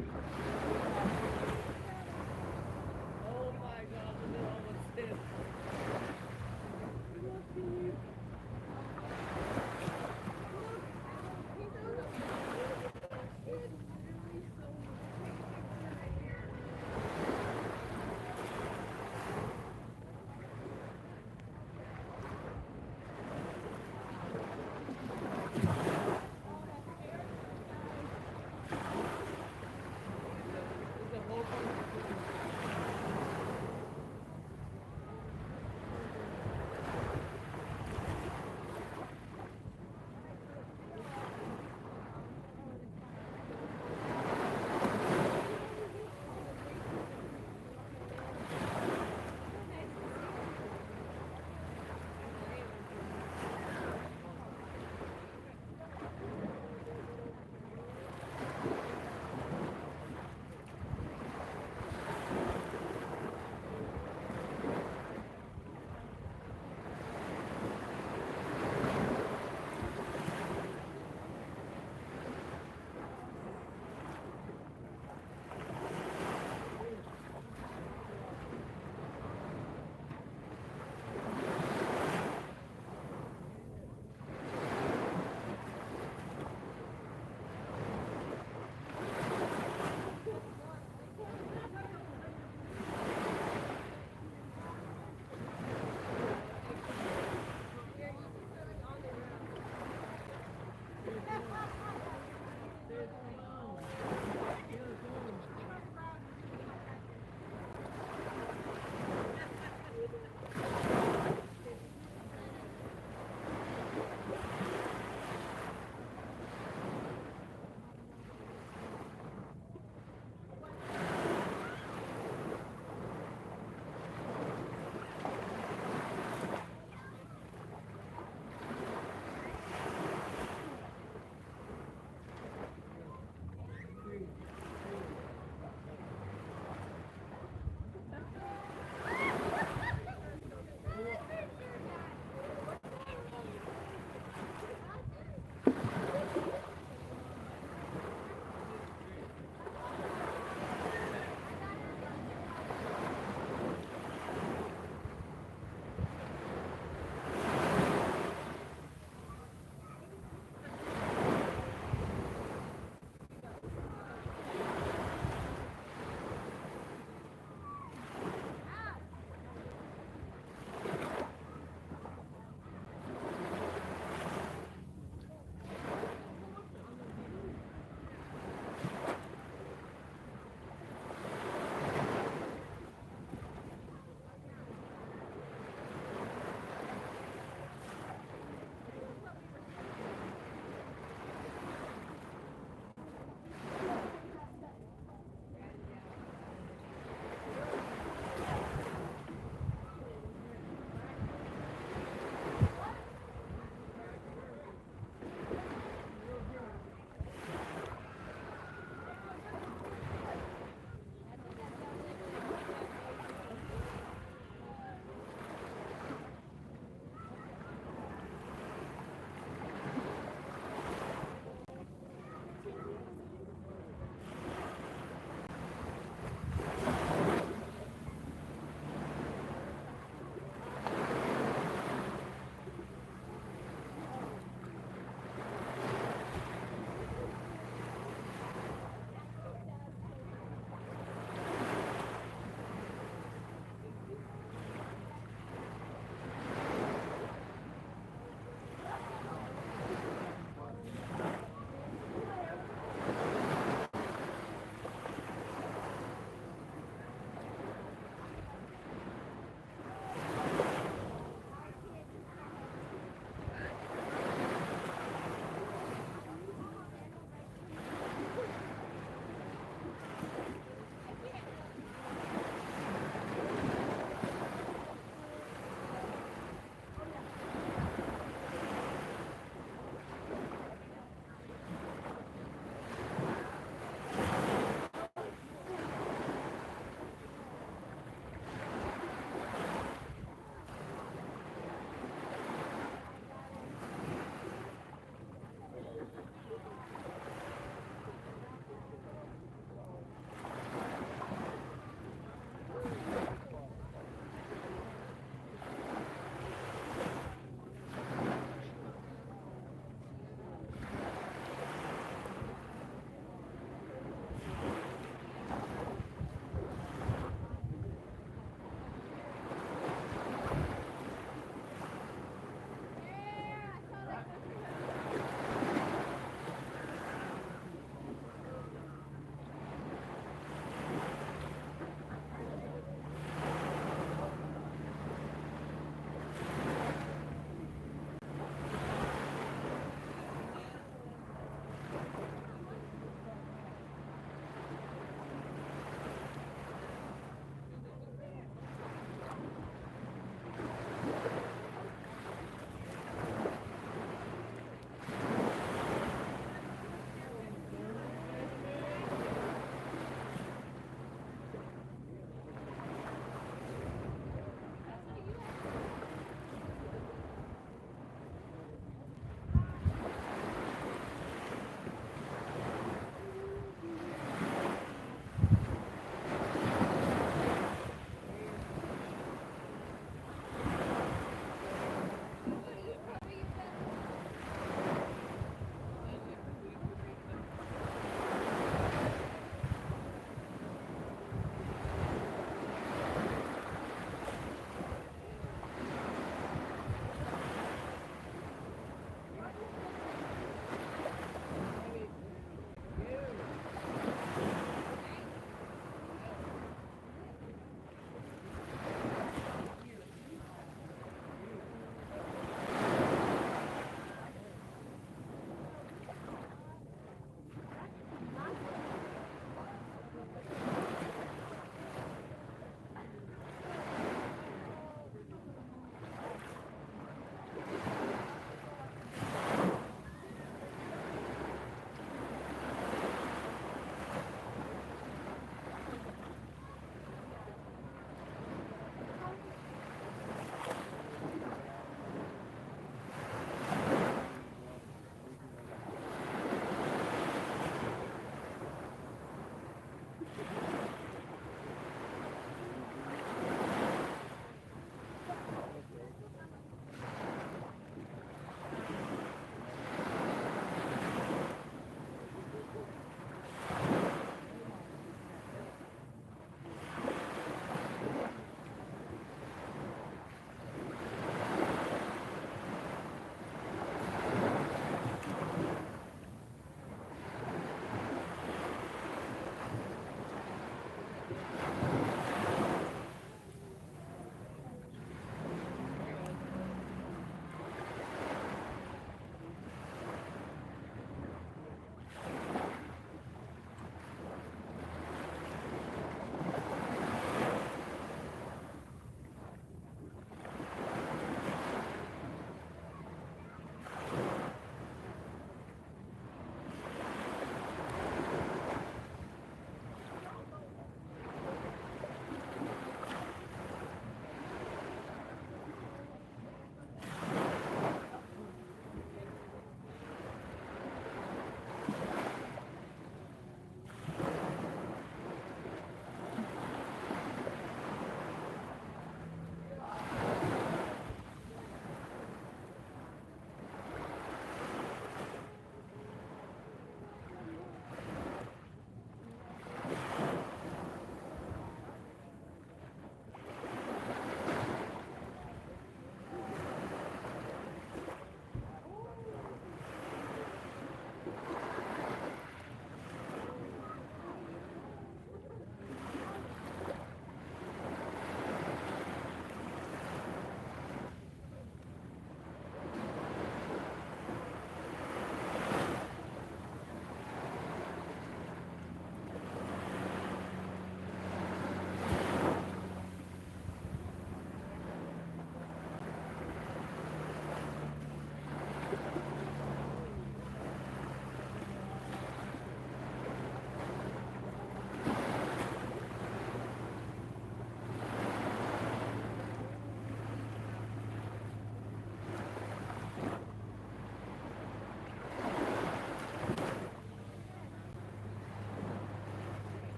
Oh my God, look at all the stiff.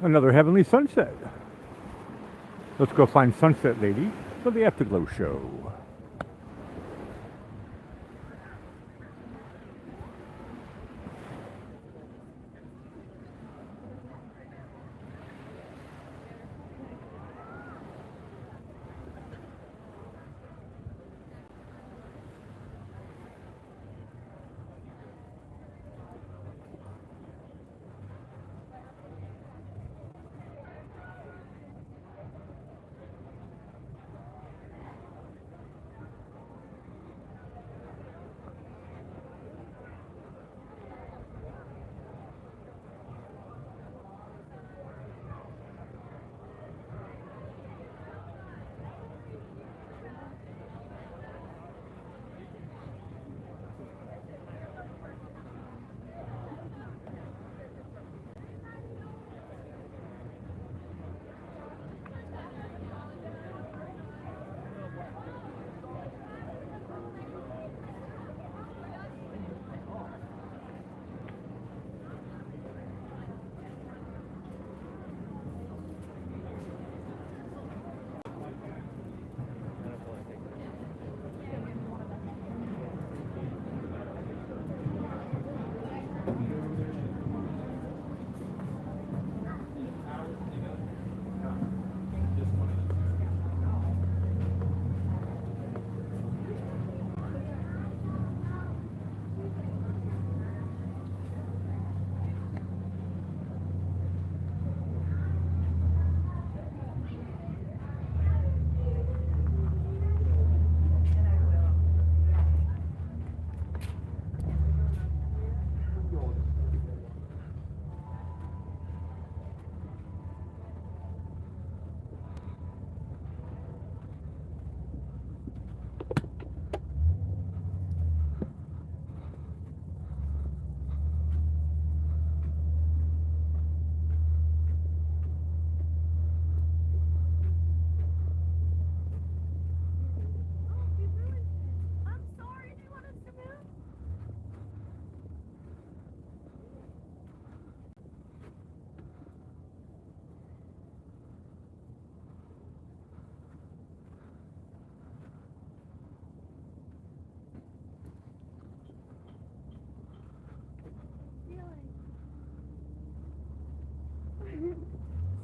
Another heavenly sunset. Let's go find Sunset Lady for the Afterglow Show.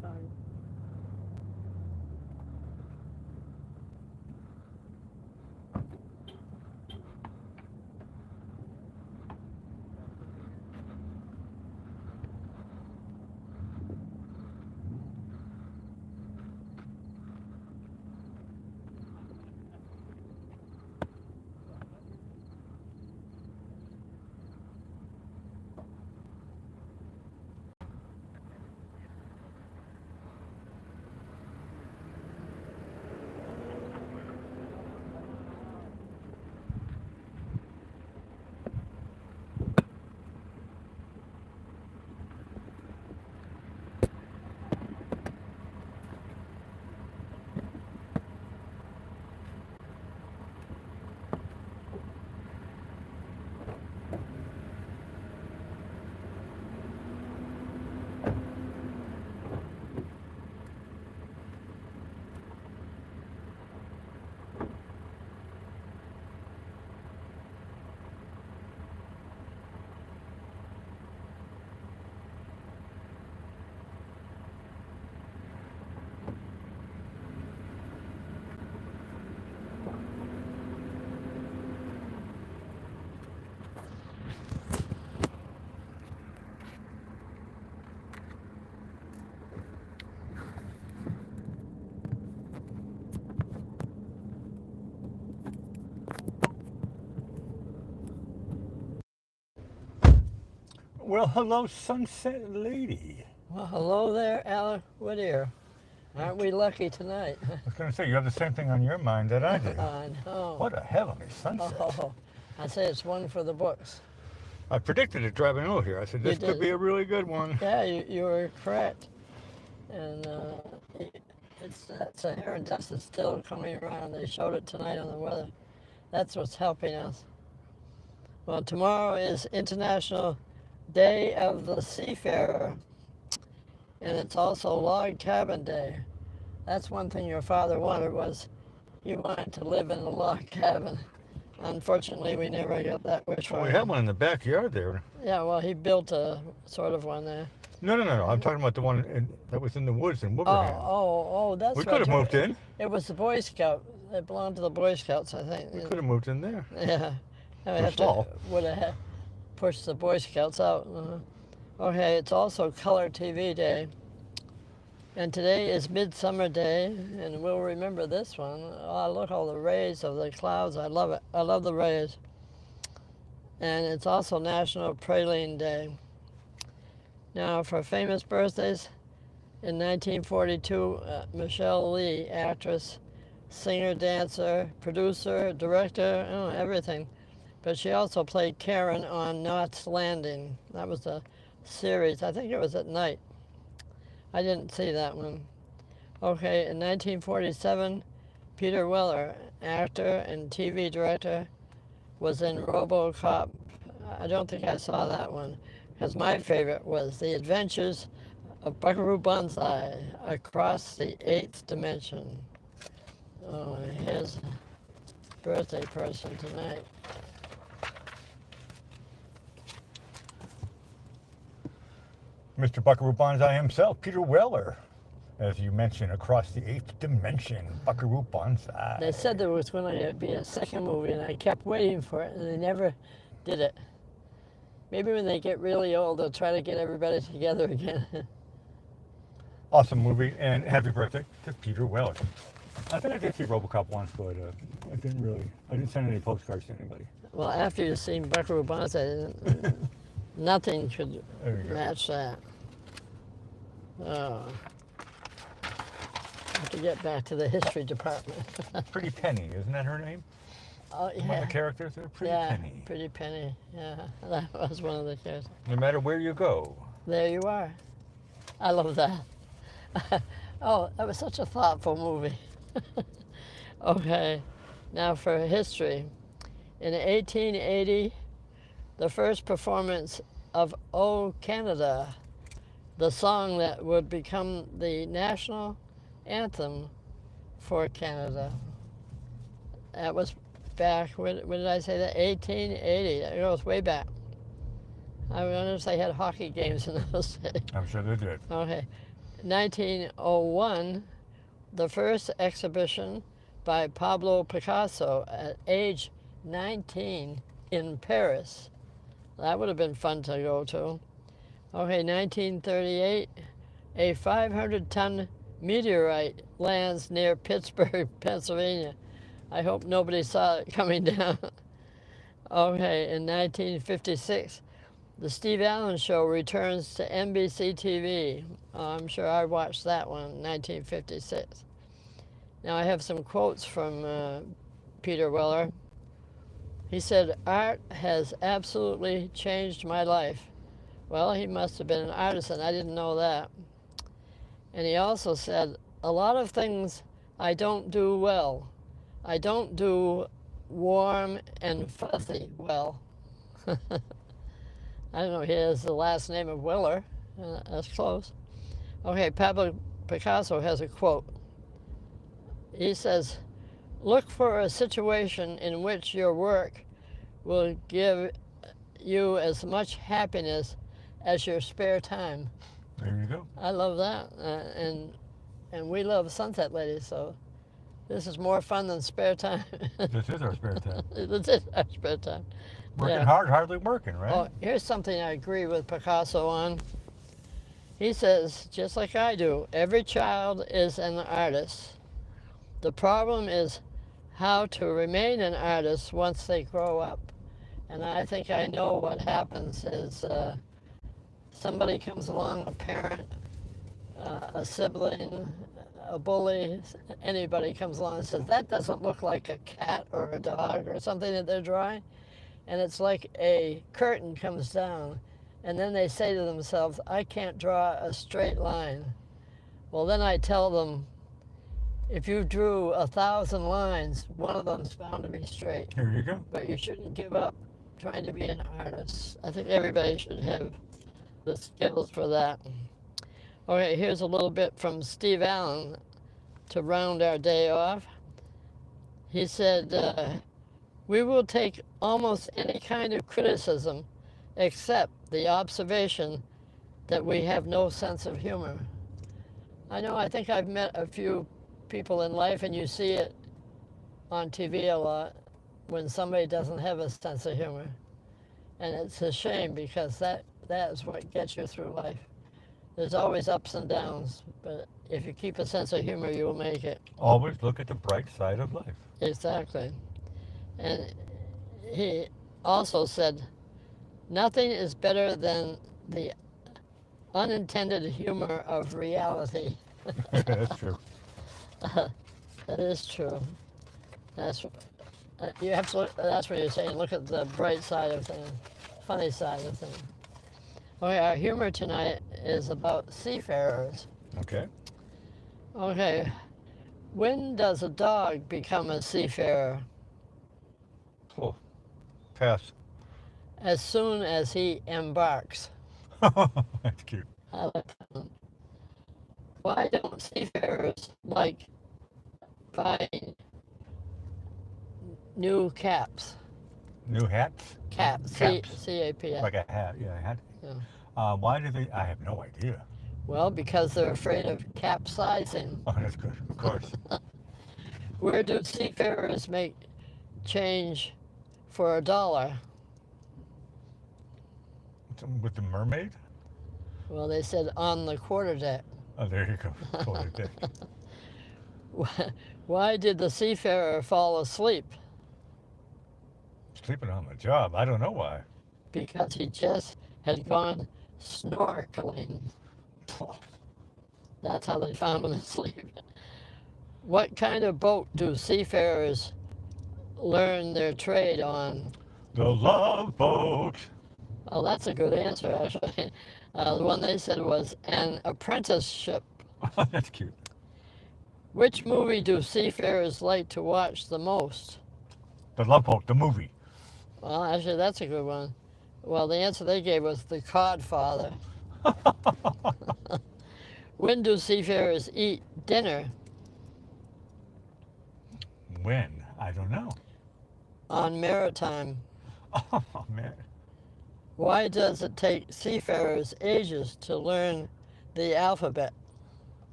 Sorry. Well, hello, Sunset Lady. Well, hello there, Alan Whittier. Aren't we lucky tonight? I was going to say, you have the same thing on your mind that I do. I know. What a heavenly sunset. Oh, I say it's one for the books. I predicted it driving over here. I said, this could be a really good one. Yeah, you were correct. And it's that Saharan dust is still coming around. They showed it tonight on the weather. That's what's helping us. Well, tomorrow is International Day of the Seafarer. And it's also Log Cabin Day. That's one thing your father wanted, was he wanted to live in a log cabin. Unfortunately, we never got that wish for Well, we him. had one in the backyard there. Yeah, well, he built a sort of one there. No. I'm talking about the one that was in the woods in Oh, Wilbraham. that's We right. could have moved in. It was the Boy Scout. It belonged to the Boy Scouts, I think. We could have moved in there. Yeah. Would have pushed the Boy Scouts out. Okay, it's also Color TV Day. And today is Midsummer Day, and we'll remember this one. Oh, look, all the rays of the clouds. I love it. I love the rays. And it's also National Praline Day. Now, for famous birthdays, in 1942, Michelle Lee, actress, singer, dancer, producer, director, everything. But she also played Karen on Knots Landing. That was a series. I think it was at night. I didn't see that one. Okay, in 1947, Peter Weller, actor and TV director, was in RoboCop. I don't think I saw that one, because my favorite was The Adventures of Buckaroo Banzai Across the Eighth Dimension. Oh, here's a birthday person tonight. Mr. Buckaroo Banzai himself, Peter Weller, as you mentioned, Across the Eighth Dimension, Buckaroo Banzai. They said there was going to be a second movie, and I kept waiting for it, and they never did it. Maybe when they get really old, they'll try to get everybody together again. Awesome movie, and happy birthday to Peter Weller. I think I did see RoboCop once, but I didn't send any postcards to anybody. Well, after you've seen Buckaroo Banzai, nothing could match that. Oh. I have to get back to the history department. Pretty Penny, isn't that her name? Oh, yeah. One of the characters there? Pretty Penny. Pretty Penny. Yeah, that was one of the characters. No matter where you go. There you are. I love that. Oh, that was such a thoughtful movie. Okay, now for history. In 1880, the first performance of O Canada, the song that would become the national anthem for Canada. That was back, when did I say that? 1880. That goes way back. I wonder if they had hockey games in those days. I'm sure they did. Okay. 1901, the first exhibition by Pablo Picasso at age 19 in Paris. That would have been fun to go to. Okay, 1938, a 500-ton meteorite lands near Pittsburgh, Pennsylvania. I hope nobody saw it coming down. Okay, in 1956, the Steve Allen Show returns to NBC TV. I'm sure I watched that one in 1956. Now I have some quotes from Peter Weller. He said, "Art has absolutely changed my life." Well, he must have been an artist, and I didn't know that. And he also said, "A lot of things I don't do well. I don't do warm and fuzzy well." I don't know, he has the last name of Weller. That's close. Okay, Pablo Picasso has a quote. He says, "Look for a situation in which your work will give you as much happiness as your spare time." There you go. I love that. And we love Sunset Lady, so this is more fun than spare time. This is our spare time. This is our spare time. Working hard, hardly working, right? Oh, here's something I agree with Picasso on. He says, just like I do, every child is an artist. The problem is how to remain an artist once they grow up. And I think I know what happens is somebody comes along, a parent, a sibling, a bully, anybody comes along and says, "That doesn't look like a cat or a dog or something that they're drawing." And it's like a curtain comes down, and then they say to themselves, "I can't draw a straight line." Well, then I tell them, if you drew 1,000 lines, one of them's bound to be straight. Here you go. But you shouldn't give up trying to be an artist. I think everybody should have the skills for that. Okay, here's a little bit from Steve Allen to round our day off. He said, we will take almost any kind of criticism except the observation that we have no sense of humor. I think I've met a few people in life, and you see it on TV a lot, when somebody doesn't have a sense of humor. And it's a shame, because that is what gets you through life. There's always ups and downs, but if you keep a sense of humor, you'll make it. Always look at the bright side of life. Exactly. And he also said, nothing is better than the unintended humor of reality. That's true. That is true. That's you absolutely. That's what you're saying. Look at the bright side of things, funny side of things. Okay, our humor tonight is about seafarers. Okay. Okay, when does a dog become a seafarer? Oh, pass. As soon as he embarks. That's cute. I like that one. Why don't seafarers like buying new caps? New hats? Caps. Caps. C-A-P-S. Like a hat, yeah, a hat. Yeah. Why do they? I have no idea. Well, because they're afraid of capsizing. Oh, that's good, of course. Where do seafarers make change for $1? With the mermaid? Well, they said on the quarterdeck. Oh, there you go. Quarterdeck. Why did the seafarer fall asleep? Sleeping on the job. I don't know why. Because he just had gone snorkeling. That's how they found him asleep. What kind of boat do seafarers learn their trade on? The Love Boat. Oh, that's a good answer, actually. The one they said was an apprenticeship. That's cute. Which movie do seafarers like to watch the most? The Love Boat, the movie. Well, actually, that's a good one. Well, the answer they gave was The Codfather. When do seafarers eat dinner? When? I don't know. On maritime. Oh, man. Why does it take seafarers ages to learn the alphabet?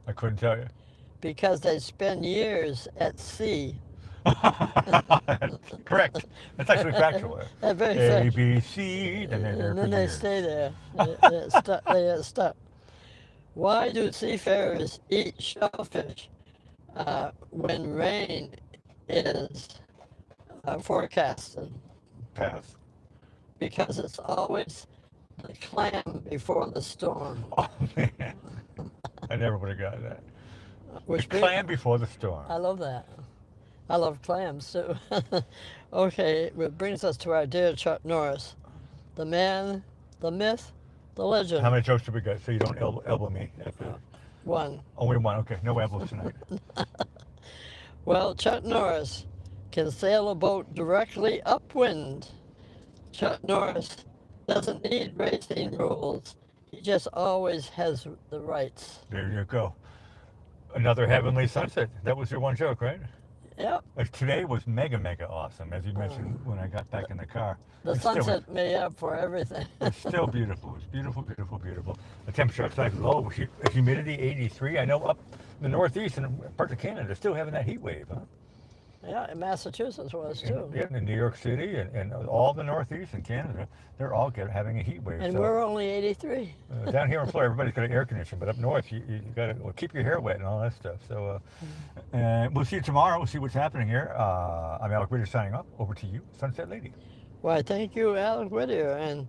I couldn't tell you. Because they spend years at sea. Correct. That's actually factual. That's very A, factual. B, C, and And then they stay there. They get stuck. Why do seafarers eat shellfish when rain is forecasted? Pass. Because it's always the clam before the storm. Oh, man. I never would have got that. Which The clam before the storm. I love that. I love clams too. Okay, it brings us to our dear Chuck Norris. The man, the myth, the legend. How many jokes do we got so you don't elbow me? One. Only one. Okay, no elbows tonight. Well, Chuck Norris can sail a boat directly upwind. Chuck Norris doesn't need racing rules. He just always has the rights. There you go. Another heavenly sunset. That was your one joke, right? Yep. Today was mega awesome, as you mentioned when I got back in the car. The It's still- sunset made up for everything. It's still beautiful. It's beautiful. The temperature outside is low. Humidity 83. I know up in the northeast and parts of Canada, they're still having that heat wave. Huh? Yeah, in Massachusetts was too. In New York City and all the northeast and Canada, they're all having a heat wave. And So, we're only 83. down here in Florida, everybody's got an air conditioner, but up north, you got to keep your hair wet and all that stuff. So we'll see you tomorrow. We'll see what's happening here. I'm Alec Whittier signing off. Over to you, Sunset Lady. Why, thank you, Alec Whittier, and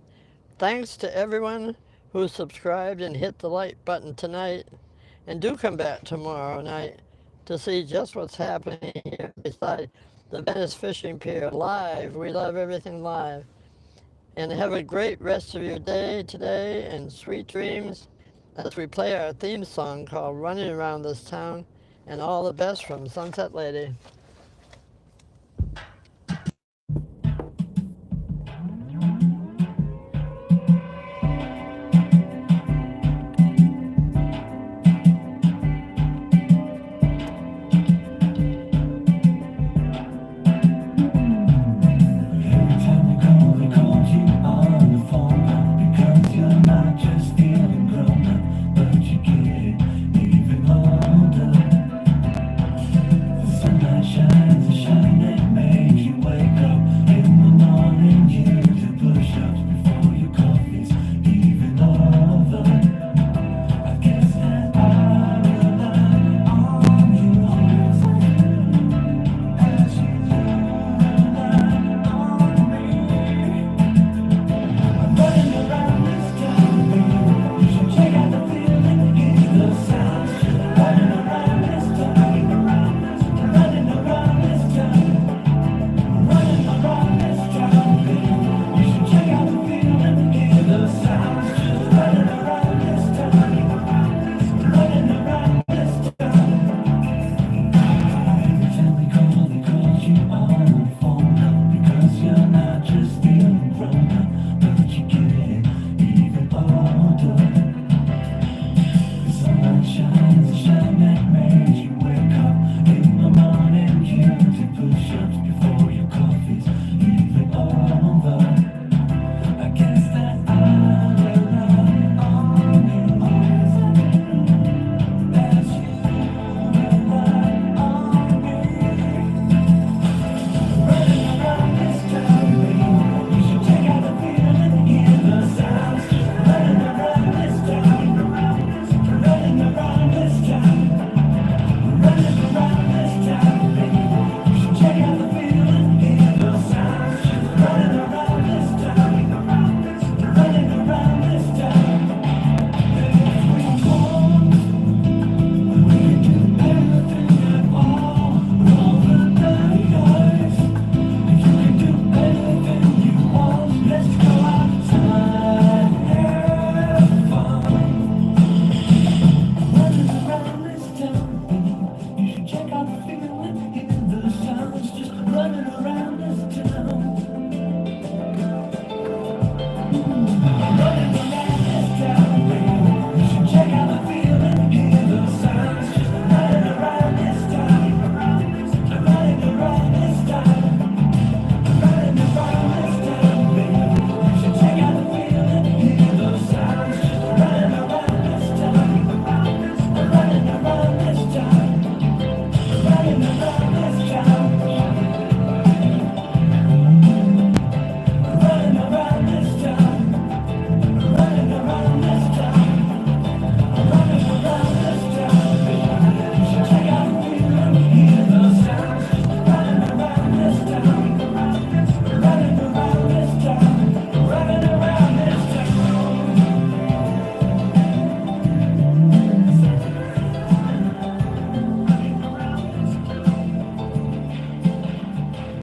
thanks to everyone who subscribed and hit the like button tonight. And do come back tomorrow night to see just what's happening here beside the Venice Fishing Pier live. We love everything live. And have a great rest of your day today and sweet dreams as we play our theme song called Running Around This Town. And all the best from Sunset Lady.